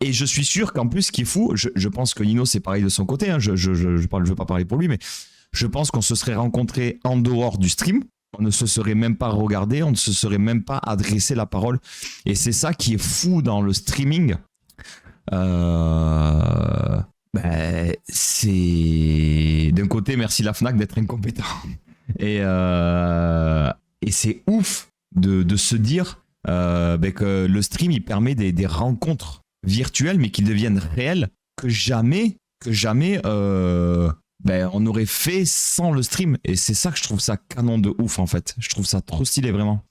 Et je suis sûr qu'en plus, ce qui est fou, je pense que Nino, c'est pareil de son côté, hein, je veux pas parler pour lui, mais je pense qu'on se serait rencontrés en dehors du stream. On ne se serait même pas regardé, on ne se serait même pas adressé la parole. Et c'est ça qui est fou dans le streaming. C'est... D'un côté, merci la Fnac d'être incompétent. Et c'est ouf de se dire que le stream, il permet des rencontres virtuelles, mais qui deviennent réelles, que jamais on aurait fait sans le stream. Et c'est ça que je trouve ça canon de ouf, en fait. Je trouve ça trop stylé, vraiment.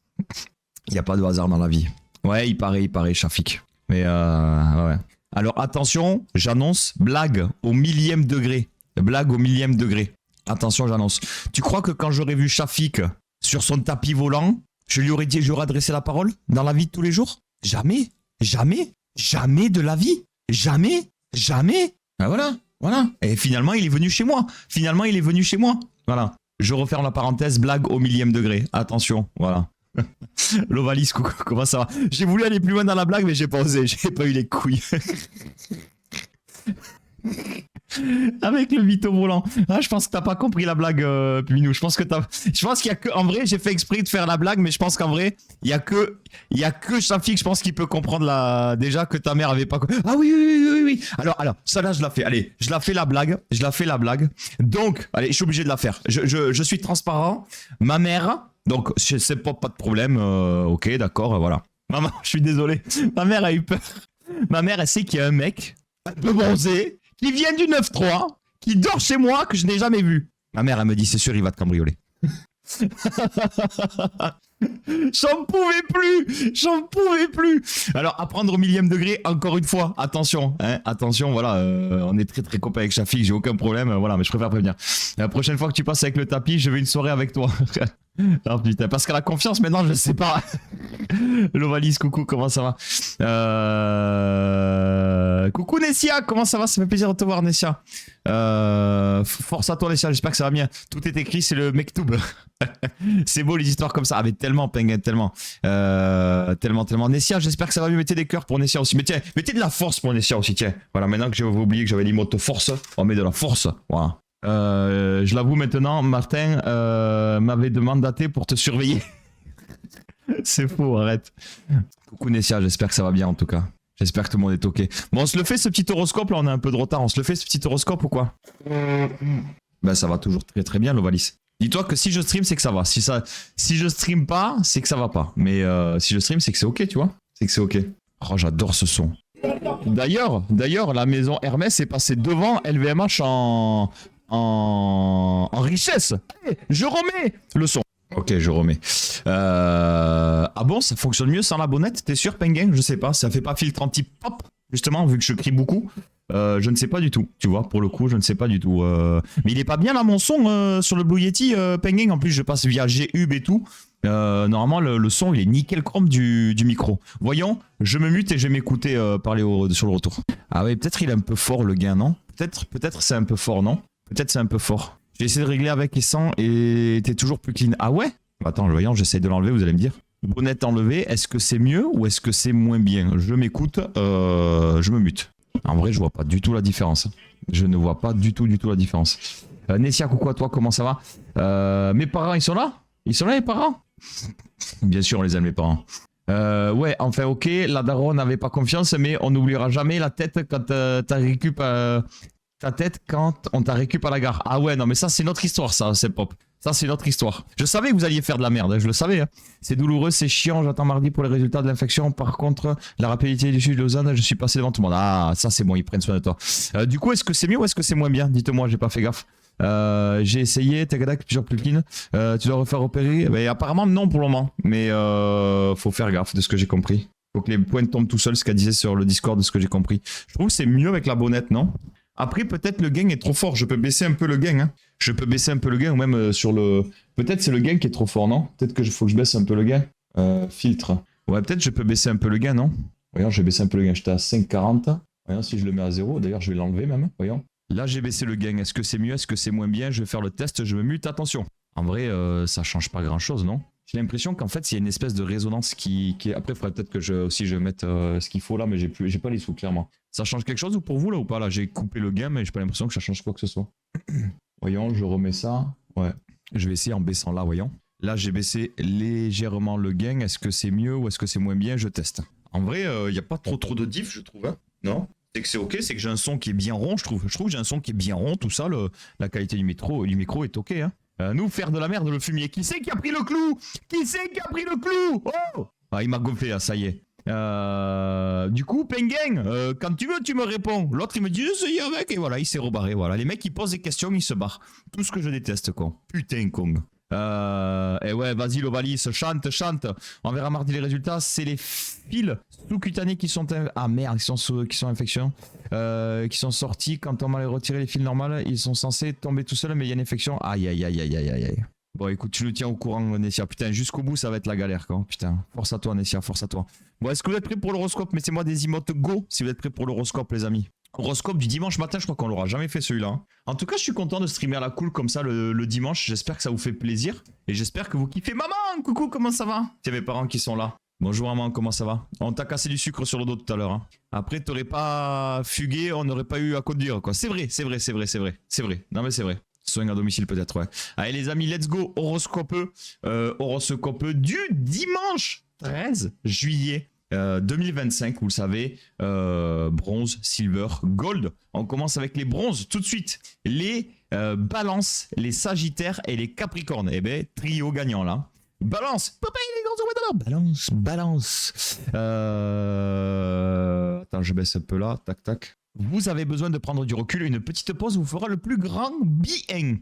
Il n'y a pas de hasard dans la vie. Ouais, il paraît, Shafik. Mais ouais. Alors attention, j'annonce, blague au millième degré. Attention, j'annonce. Tu crois que quand j'aurais vu Shafik sur son tapis volant, je lui aurais dit, j'aurais adressé la parole dans la vie de tous les jours? Jamais de la vie. Jamais. Ah, voilà. Et finalement, il est venu chez moi. Voilà. Je referme la parenthèse, blague au millième degré. Attention, voilà. L'Ovalis, coucou, comment ça va? J'ai voulu aller plus loin dans la blague, mais j'ai pas osé, j'ai pas eu les couilles. Avec le mytho volant. Ah, je pense que t'as pas compris la blague, Puminou. Je pense qu'il y a que. En vrai, j'ai fait exprès de faire la blague, mais je pense qu'en vrai, il y a que Shafik, je pense qu'il peut comprendre déjà que ta mère avait pas. Ah oui. Alors, ça là, je la fais. Allez, je la fais la blague. Donc, allez, je suis obligé de la faire. Je suis transparent. Ma mère. Donc, c'est pas de problème. Ok, d'accord, voilà. Maman, je suis désolé. Ma mère a eu peur. Ma mère, elle sait qu'il y a un mec un peu bronzé qui vient du 9-3, qui dort chez moi, que je n'ai jamais vu. Ma mère, elle me dit, c'est sûr, il va te cambrioler. J'en pouvais plus. Alors, à prendre au millième degré, encore une fois, attention, voilà, on est très très copains avec Shafik, j'ai aucun problème, voilà, mais je préfère prévenir. La prochaine fois que tu passes avec le tapis, je veux une soirée avec toi. Oh putain, parce qu'elle a confiance maintenant, je sais pas. L'Ovalis, coucou, comment ça va? Coucou Nessia, comment ça va? Ça fait plaisir de te voir, Nessia. Force à toi, Nessia, j'espère que ça va bien. Tout est écrit, c'est le Mektoub. C'est beau les histoires comme ça. Ah, mais tellement, Penguin, tellement. Tellement. Nessia, j'espère que ça va mieux. Mettez des cœurs pour Nessia aussi. Mais tiens, mettez de la force pour Nessia aussi, tiens. Voilà, maintenant que j'avais oublié que j'avais l'emote force, on met de la force. Voilà. Je l'avoue maintenant, Martin m'avait mandaté pour te surveiller. C'est faux, arrête. Coucou Nessia, j'espère que ça va bien en tout cas. J'espère que tout le monde est ok. Bon, on se le fait ce petit horoscope là, on a un peu de retard. On se le fait ce petit horoscope ou quoi? Ben ça va toujours très très bien l'Ovalis. Dis-toi que si je stream, c'est que ça va. Si je stream pas, c'est que ça va pas. Mais si je stream, c'est que c'est ok, tu vois. C'est que c'est ok. Oh, j'adore ce son. D'ailleurs, la maison Hermès est passée devant LVMH en richesse. Hey, je remets le son. Ok, je remets. Ah bon, ça fonctionne mieux sans la bonnette? T'es sûr, Penguin? Je sais pas. Ça fait pas filtre anti-pop, justement, vu que je crie beaucoup. Je ne sais pas du tout, tu vois, pour le coup, je ne sais pas du tout. Mais il est pas bien là mon son sur le Blue Yeti, Penguin. En plus, je passe via G-Hub et tout. Normalement, le son, il est nickel chrome du micro. Voyons, je me mute et je vais m'écouter parler sur le retour. Ah oui, peut-être il est un peu fort le gain, non? Peut-être c'est un peu fort, non? Peut-être c'est un peu fort. J'ai essayé de régler avec et sans et t'es toujours plus clean. Ah ouais? Attends, voyons, j'essaye de l'enlever, vous allez me dire. Bonnette enlevée, est-ce que c'est mieux ou est-ce que c'est moins bien? Je m'écoute, je me mute. En vrai, je vois pas du tout la différence. Je ne vois pas du tout la différence. Nessia, coucou à toi, comment ça va? Mes parents, ils sont là? Ils sont là, les parents? Bien sûr, on les aime, les parents. Ouais, enfin, ok, la daronne n'avait pas confiance, mais on n'oubliera jamais la tête quand t'as récupéré ta tête quand on t'a récupéré à la gare. Ah ouais, non, mais ça, c'est notre histoire, ça, c'est pop. Ça, c'est notre histoire. Je savais que vous alliez faire de la merde, hein, je le savais. Hein. C'est douloureux, c'est chiant, j'attends mardi pour les résultats de l'infection. Par contre, la rapidité du juge de Lausanne, je suis passé devant tout le monde. Ah, ça, c'est bon, ils prennent soin de toi. Du coup, est-ce que c'est mieux ou est-ce que c'est moins bien? Dites-moi, j'ai pas fait gaffe. J'ai essayé, Tagadak, plusieurs plugins. Tu dois refaire opérer. Mais apparemment, non pour le moment. Mais faut faire gaffe de ce que j'ai compris. Faut que les points tombent tout seuls, ce qu'elle disait sur le Discord, de ce que j'ai compris. Je trouve que c'est mieux avec la bonnette, non? Après, peut-être le gain est trop fort. Je peux baisser un peu le gain. Hein. Je peux baisser un peu le gain ou même sur le... Peut-être c'est le gain qui est trop fort, non? Peut-être qu'il faut que je baisse un peu le gain. Filtre. Ouais, peut-être je peux baisser un peu le gain, non? Voyons, je vais baisser un peu le gain. J'étais à 5,40. Voyons si je le mets à 0. D'ailleurs, je vais l'enlever même. Voyons. Là, j'ai baissé le gain. Est-ce que c'est mieux? Est-ce que c'est moins bien? Je vais faire le test. Je me mute. Attention. En vrai, ça change pas grand-chose, non? J'ai l'impression qu'en fait, il y a une espèce de résonance qui est... Après, il faudrait peut-être que je mette ce qu'il faut là, mais j'ai pas les sous, clairement. Ça change quelque chose ou pour vous, là, ou pas? Là, j'ai coupé le gain, mais j'ai pas l'impression que ça change quoi que ce soit. Voyons, je remets ça. Ouais. Je vais essayer en baissant là, voyons. Là, j'ai baissé légèrement le gain. Est-ce que c'est mieux ou est-ce que c'est moins bien? Je teste. En vrai, il n'y a pas trop de diff, je trouve. Hein, non? C'est que c'est ok, c'est que j'ai un son qui est bien rond, je trouve. Je trouve que j'ai un son qui est bien rond, tout ça. La qualité du micro est ok, hein. Nous, faire de la merde, le fumier. Qui c'est qui a pris le clou? Qui c'est qui a pris le clou? Oh! Ah, il m'a gonflé, là, ça y est. Du coup, Penguin, quand tu veux, tu me réponds. L'autre, il me dit, ça y est avec. Et voilà, il s'est rebarré. Voilà. Les mecs, ils posent des questions, ils se barrent. Tout ce que je déteste, con. Putain, con. Et ouais, vas-y, l'Ovalis, chante. On verra mardi les résultats. C'est les fils sous-cutanés qui sont... Ah merde, qui sont infections. Qui sont sortis. Quand on va les retirer, les fils normales, ils sont censés tomber tout seuls, mais il y a une infection. Aïe. Bon, écoute, tu nous tiens au courant, Nessia. Putain, jusqu'au bout, ça va être la galère, quoi. Putain, force à toi, Nessia, force à toi. Bon, est-ce que vous êtes prêts pour l'horoscope? Mettez-moi des emotes go si vous êtes prêts pour l'horoscope, les amis. Horoscope du dimanche matin, je crois qu'on l'aura jamais fait celui-là. Hein. En tout cas, je suis content de streamer à la cool comme ça le dimanche. J'espère que ça vous fait plaisir. Et j'espère que vous kiffez. Maman, coucou, comment ça va? Tiens, mes parents qui sont là. Bonjour maman, comment ça va? On t'a cassé du sucre sur le dos tout à l'heure. Hein. Après, t'aurais pas fugué, on n'aurait pas eu à conduire, quoi. C'est vrai. Non, mais c'est vrai. Soins à domicile peut-être, ouais. Allez les amis, let's go. Horoscope du dimanche 13 juillet. 2025, vous le savez, bronze, silver, gold. On commence avec les bronzes tout de suite. Les balances, les sagittaires et les capricornes. Eh bien, trio gagnant là. Balance, papa il est dans balance. Attends, je baisse un peu là, tac tac. Vous avez besoin de prendre du recul, une petite pause vous fera le plus grand bien.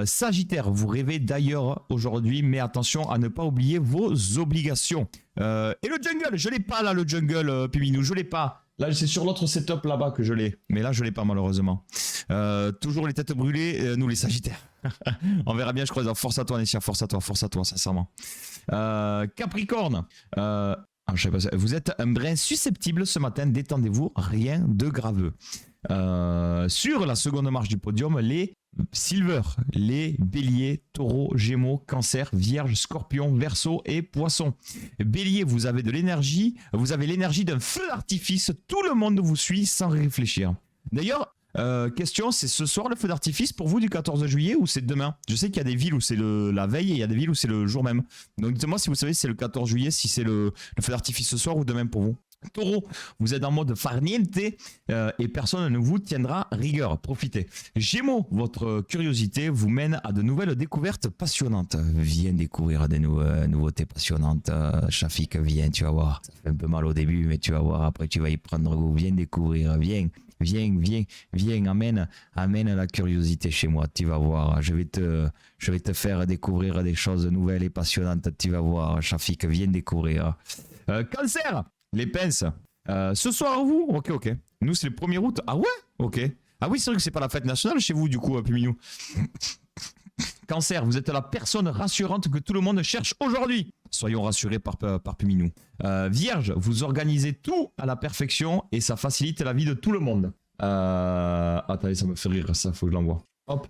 Sagittaire, vous rêvez d'ailleurs aujourd'hui, mais attention à ne pas oublier vos obligations. Et le jungle, je l'ai pas là, le jungle, Piminou, je l'ai pas. Là, c'est sur l'autre setup là-bas que je l'ai, mais là, je l'ai pas malheureusement. Toujours les têtes brûlées, nous les Sagittaires. On verra bien, je crois. Force à toi, Nessia, force à toi, sincèrement. Capricorne. Je sais pas, vous êtes un brin susceptible ce matin, détendez-vous, rien de graveux. Sur la seconde marche du podium, les Silver, les Béliers, Taureau, Gémeaux, Cancer, Vierge, Scorpion, Verseau et Poisson. Bélier, vous avez de l'énergie, vous avez l'énergie d'un feu d'artifice, tout le monde vous suit sans réfléchir. D'ailleurs, question, c'est ce soir le feu d'artifice pour vous du 14 juillet ou c'est demain? Je sais qu'il y a des villes où c'est la veille et il y a des villes où c'est le jour même. Donc dites-moi si vous savez si c'est le 14 juillet, si c'est le feu d'artifice ce soir ou demain pour vous. Taureau, vous êtes en mode farniente et personne ne vous tiendra rigueur. Profitez. Gémeaux, votre curiosité vous mène à de nouvelles découvertes passionnantes. Viens découvrir des nouveautés passionnantes. Shafik, viens, tu vas voir. Ça fait un peu mal au début, mais tu vas voir. Après, tu vas y prendre goût. Viens découvrir. Viens, amène la curiosité chez moi. Tu vas voir. Je vais te faire découvrir des choses nouvelles et passionnantes. Tu vas voir. Shafik, viens découvrir. Cancer. Les pinces. Ce soir, vous? Ok. Nous, c'est le 1er août. Ah ouais? Ok. Ah oui, c'est vrai que c'est pas la fête nationale chez vous, du coup, Puminou. Cancer, vous êtes la personne rassurante que tout le monde cherche aujourd'hui. Soyons rassurés par Puminou. Vierge, vous organisez tout à la perfection et ça facilite la vie de tout le monde. Attendez, ça me fait rire, ça, faut que je l'envoie. Hop.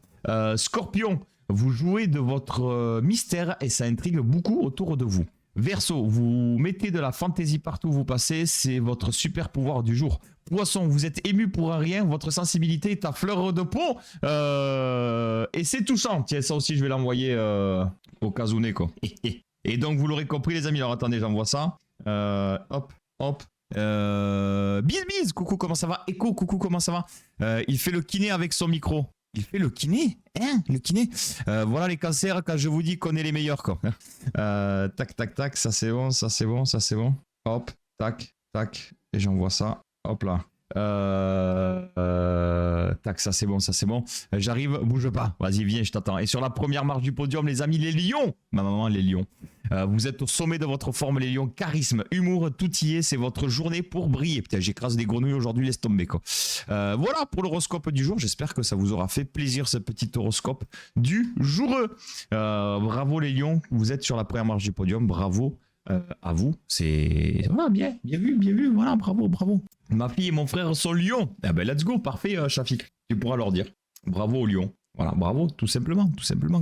Scorpion, vous jouez de votre mystère et ça intrigue beaucoup autour de vous. Verseau, vous mettez de la fantaisie partout où vous passez, c'est votre super pouvoir du jour. Poisson, vous êtes ému pour un rien, votre sensibilité est à fleur de peau et c'est touchant. Tiens, ça aussi je vais l'envoyer au Kazune quoi. Et donc vous l'aurez compris les amis, alors attendez, j'envoie ça. Hop. Bis, coucou, comment ça va? Echo, coucou, comment ça va? Il fait le kiné avec son micro. Il fait le kiné? Hein? Le kiné? Voilà les cancers, quand je vous dis qu'on est les meilleurs, quoi. Tac, ça c'est bon. Hop, tac. Et j'envoie ça. Hop là. Tac, ça c'est bon. J'arrive, bouge pas. Vas-y, viens, je t'attends. Et sur la première marche du podium, les amis, les lions. Ma maman, les lions. Vous êtes au sommet de votre forme, les lions. Charisme, humour, tout y est. C'est votre journée pour briller. Putain, j'écrase des grenouilles aujourd'hui, laisse tomber, quoi. Voilà pour l'horoscope du jour. J'espère que ça vous aura fait plaisir, ce petit horoscope du jour. Bravo, les lions. Vous êtes sur la première marche du podium. Bravo. À vous, c'est voilà, bien vu, voilà, bravo. Ma fille et mon frère sont lions. Eh ben let's go, parfait, Shafik. Tu pourras leur dire. Bravo aux lions. Voilà, bravo, tout simplement,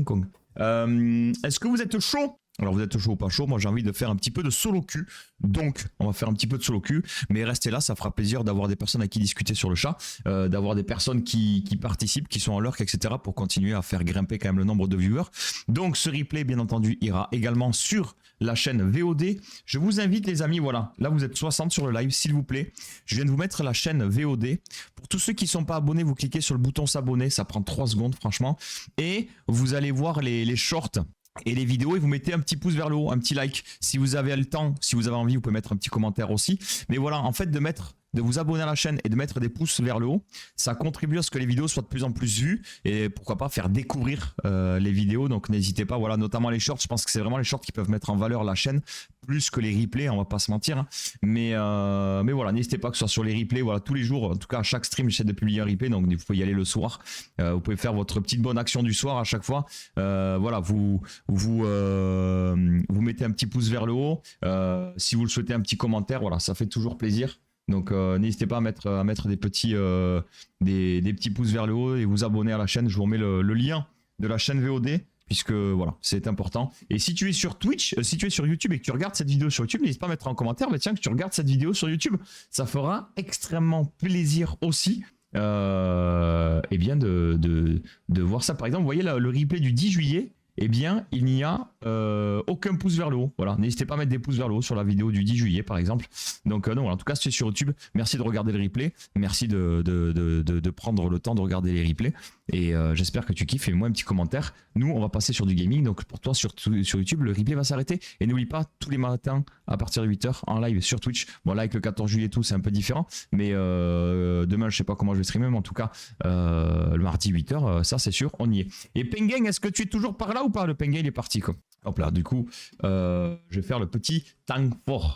Kong. Est-ce que vous êtes chaud? Alors vous êtes chaud ou pas chaud? Moi j'ai envie de faire un petit peu de solo cul. Donc on va faire un petit peu de solo cul. Mais restez là, ça fera plaisir d'avoir des personnes à qui discuter sur le chat. D'avoir des personnes qui participent, qui sont en lurk, etc. Pour continuer à faire grimper quand même le nombre de viewers. Donc ce replay bien entendu ira également sur la chaîne VOD. Je vous invite les amis, voilà. Là vous êtes 60 sur le live, s'il vous plaît. Je viens de vous mettre la chaîne VOD. Pour tous ceux qui ne sont pas abonnés, vous cliquez sur le bouton s'abonner. Ça prend 3 secondes franchement. Et vous allez voir les shorts et les vidéos et vous mettez un petit pouce vers le haut, un petit like. Si vous avez le temps, si vous avez envie, vous pouvez mettre un petit commentaire aussi. Mais voilà, en fait, de vous abonner à la chaîne et de mettre des pouces vers le haut, ça contribue à ce que les vidéos soient de plus en plus vues et pourquoi pas faire découvrir les vidéos. Donc n'hésitez pas, voilà, notamment les shorts. Je pense que c'est vraiment les shorts qui peuvent mettre en valeur la chaîne plus que les replays, on va pas se mentir. Hein. Mais voilà, n'hésitez pas que ce soit sur les replays, voilà, tous les jours. En tout cas, à chac stream, j'essaie de publier un replay, donc vous pouvez y aller le soir. Vous pouvez faire votre petite bonne action du soir à chaque fois. Voilà, vous mettez un petit pouce vers le haut. Si vous le souhaitez, un petit commentaire, voilà, ça fait toujours plaisir. Donc n'hésitez pas à mettre des petits pouces vers le haut et vous abonner à la chaîne. Je vous remets le lien de la chaîne VOD. Puisque voilà, c'est important. Et si tu es sur Twitch, si tu es sur YouTube et que tu regardes cette vidéo sur YouTube, n'hésite pas à mettre en commentaire, tiens, que tu regardes cette vidéo sur YouTube. Ça fera extrêmement plaisir aussi eh bien de voir ça. Par exemple, vous voyez le replay du 10 juillet, eh bien, il n'y a aucun pouce vers le haut. Voilà, n'hésitez pas à mettre des pouces vers le haut sur la vidéo du 10 juillet, par exemple. Donc, non, en tout cas, si tu es sur YouTube, merci de regarder le replay. Merci de prendre le temps de regarder les replays. Et j'espère que tu kiffes. Fais-moi un petit commentaire. Nous, on va passer sur du gaming. Donc, pour toi, sur YouTube, le replay va s'arrêter. Et n'oublie pas, tous les matins, à partir de 8h, en live sur Twitch. Bon, là, avec le 14 juillet et tout, c'est un peu différent. Mais demain, je sais pas comment je vais streamer. Mais en tout cas, le mardi 8h, ça, c'est sûr, on y est. Et Penguin, est-ce que tu es toujours par là ou pas? Le Penguin, il est parti, quoi. Hop là, du coup, je vais faire le petit tank fort.